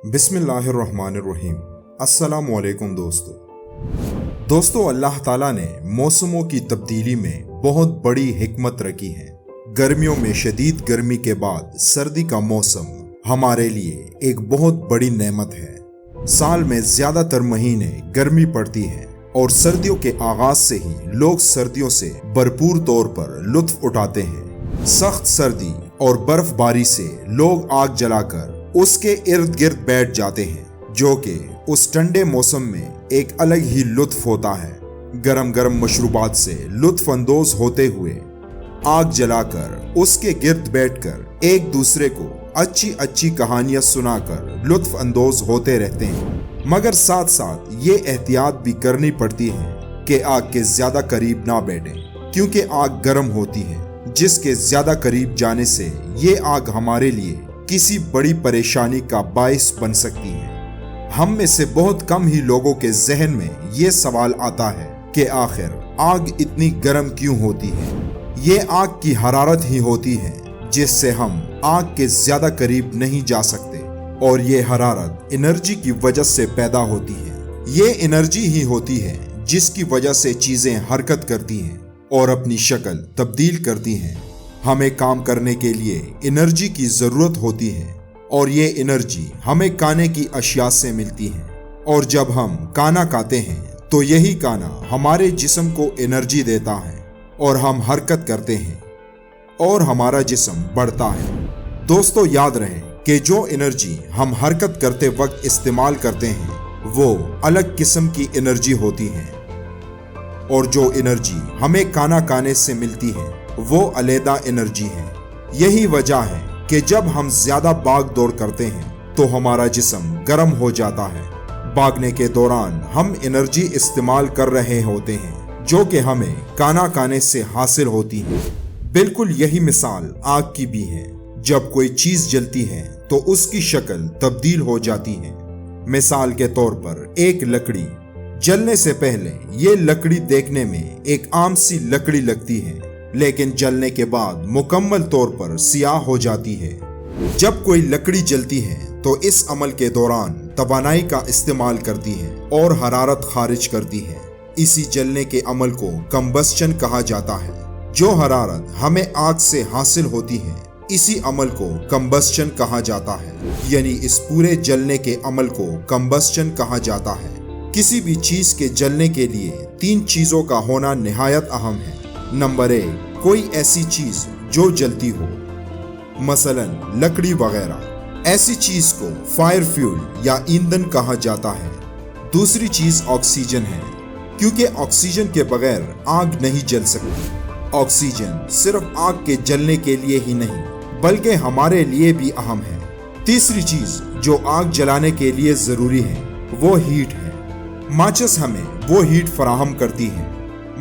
بسم اللہ الرحمن الرحیم۔ السلام علیکم دوستو، اللہ تعالیٰ نے موسموں کی تبدیلی میں بہت بڑی حکمت رکھی ہے۔ گرمیوں میں شدید گرمی کے بعد سردی کا موسم ہمارے لیے ایک بہت بڑی نعمت ہے۔ سال میں زیادہ تر مہینے گرمی پڑتی ہے اور سردیوں کے آغاز سے ہی لوگ سردیوں سے بھرپور طور پر لطف اٹھاتے ہیں۔ سخت سردی اور برف باری سے لوگ آگ جلا کر اس کے ارد گرد بیٹھ جاتے ہیں، جو کہ اس ٹھنڈے موسم میں ایک الگ ہی لطف ہوتا ہے۔ گرم گرم مشروبات سے لطف اندوز ہوتے ہوئے آگ جلا کر اس کے گرد بیٹھ کر ایک دوسرے کو اچھی کہانیاں سنا کر لطف اندوز ہوتے رہتے ہیں، مگر ساتھ ساتھ یہ احتیاط بھی کرنی پڑتی ہے کہ آگ کے زیادہ قریب نہ بیٹھیں، کیونکہ آگ گرم ہوتی ہے، جس کے زیادہ قریب جانے سے یہ آگ ہمارے لیے کسی بڑی پریشانی کا باعث بن سکتی ہے۔ ہم میں سے بہت کم ہی لوگوں کے ذہن میں یہ سوال آتا ہے کہ آخر آگ اتنی گرم کیوں ہوتی ہے؟ یہ آگ کی حرارت ہی ہوتی ہے جس سے ہم آگ کے زیادہ قریب نہیں جا سکتے، اور یہ حرارت انرجی کی وجہ سے پیدا ہوتی ہے۔ یہ انرجی ہی ہوتی ہے جس کی وجہ سے چیزیں حرکت کرتی ہیں اور اپنی شکل تبدیل کرتی ہیں۔ ہمیں کام کرنے کے لیے انرجی کی ضرورت ہوتی ہے، اور یہ انرجی ہمیں کھانے کی اشیاء سے ملتی ہے، اور جب ہم کھانا کھاتے ہیں تو یہی کھانا ہمارے جسم کو انرجی دیتا ہے اور ہم حرکت کرتے ہیں اور ہمارا جسم بڑھتا ہے۔ دوستو، یاد رہے کہ جو انرجی ہم حرکت کرتے وقت استعمال کرتے ہیں وہ الگ قسم کی انرجی ہوتی ہے، اور جو انرجی ہمیں کھانا کھانے سے ملتی ہے وہ علیحدہ انرجی ہے۔ یہی وجہ ہے کہ جب ہم زیادہ بھاگ دوڑ کرتے ہیں تو ہمارا جسم گرم ہو جاتا ہے۔ بھاگنے کے دوران ہم انرجی استعمال کر رہے ہوتے ہیں جو کہ ہمیں کھانا کھانے سے حاصل ہوتی ہے۔ بالکل یہی مثال آگ کی بھی ہے۔ جب کوئی چیز جلتی ہے تو اس کی شکل تبدیل ہو جاتی ہے۔ مثال کے طور پر ایک لکڑی جلنے سے پہلے یہ لکڑی دیکھنے میں ایک عام سی لکڑی لگتی ہے، لیکن جلنے کے بعد مکمل طور پر سیاہ ہو جاتی ہے۔ جب کوئی لکڑی جلتی ہے تو اس عمل کے دوران توانائی کا استعمال کرتی ہے اور حرارت خارج کرتی ہے۔ اسی جلنے کے عمل کو کمبسچن کہا جاتا ہے۔ جو حرارت ہمیں آگ سے حاصل ہوتی ہے اسی عمل کو کمبسچن کہا جاتا ہے، یعنی اس پورے جلنے کے عمل کو کمبسچن کہا جاتا ہے۔ کسی بھی چیز کے جلنے کے لیے 3 چیزوں کا ہونا نہایت اہم ہے۔ نمبر 1، کوئی ایسی چیز جو جلتی ہو، مثلا لکڑی وغیرہ۔ ایسی چیز کو فائر فیول یا ایندھن کہا جاتا ہے۔ دوسری چیز آکسیجن ہے، کیونکہ آکسیجن کے بغیر آگ نہیں جل سکتی۔ آکسیجن صرف آگ کے جلنے کے لیے ہی نہیں بلکہ ہمارے لیے بھی اہم ہے۔ تیسری چیز جو آگ جلانے کے لیے ضروری ہے وہ ہیٹ ہے۔ ماچس ہمیں وہ ہیٹ فراہم کرتی ہے۔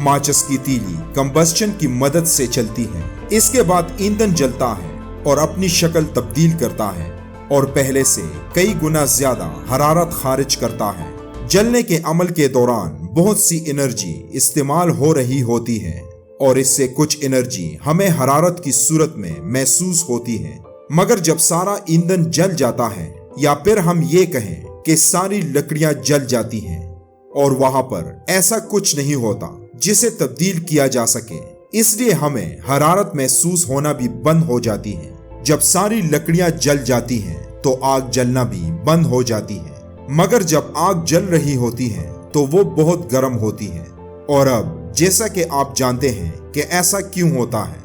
ماچس کی تیلی کمبسچن کی مدد سے چلتی ہے۔ اس کے بعد ایندھن جلتا ہے اور اپنی شکل تبدیل کرتا ہے اور پہلے سے کئی گنا زیادہ حرارت خارج کرتا ہے۔ جلنے کے عمل کے دوران بہت سی انرجی استعمال ہو رہی ہوتی ہے، اور اس سے کچھ انرجی ہمیں حرارت کی صورت میں محسوس ہوتی ہے، مگر جب سارا ایندھن جل جاتا ہے، یا پھر ہم یہ کہیں کہ ساری لکڑیاں جل جاتی ہیں، اور وہاں پر ایسا کچھ نہیں ہوتا جسے تبدیل کیا جا سکے، اس لیے ہمیں حرارت محسوس ہونا بھی بند ہو جاتی ہے۔ جب ساری لکڑیاں جل جاتی ہیں تو آگ جلنا بھی بند ہو جاتی ہے، مگر جب آگ جل رہی ہوتی ہے تو وہ بہت گرم ہوتی ہے۔ اور اب جیسا کہ آپ جانتے ہیں کہ ایسا کیوں ہوتا ہے۔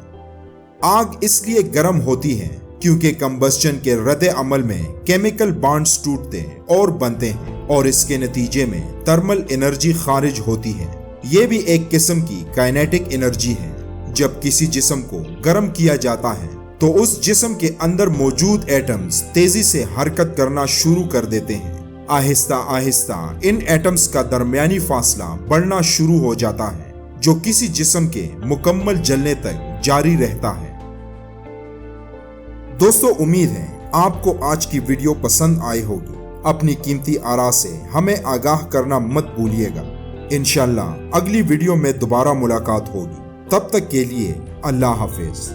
آگ اس لیے گرم ہوتی ہے کیونکہ کمبسچن کے رد عمل میں کیمیکل بانڈز ٹوٹتے اور بنتے ہیں، اور اس کے نتیجے میں تھرمل انرجی خارج ہوتی ہے۔ یہ بھی ایک قسم کی کائنیٹک انرجی ہے۔ جب کسی جسم کو گرم کیا جاتا ہے تو اس جسم کے اندر موجود ایٹمز تیزی سے حرکت کرنا شروع کر دیتے ہیں۔ آہستہ آہستہ ان ایٹمز کا درمیانی فاصلہ بڑھنا شروع ہو جاتا ہے، جو کسی جسم کے مکمل جلنے تک جاری رہتا ہے۔ دوستو، امید ہے آپ کو آج کی ویڈیو پسند آئی ہوگی۔ اپنی قیمتی آراء سے ہمیں آگاہ کرنا مت بھولیے گا۔ انشاءاللہ اگلی ویڈیو میں دوبارہ ملاقات ہوگی۔ تب تک کے لیے اللہ حافظ۔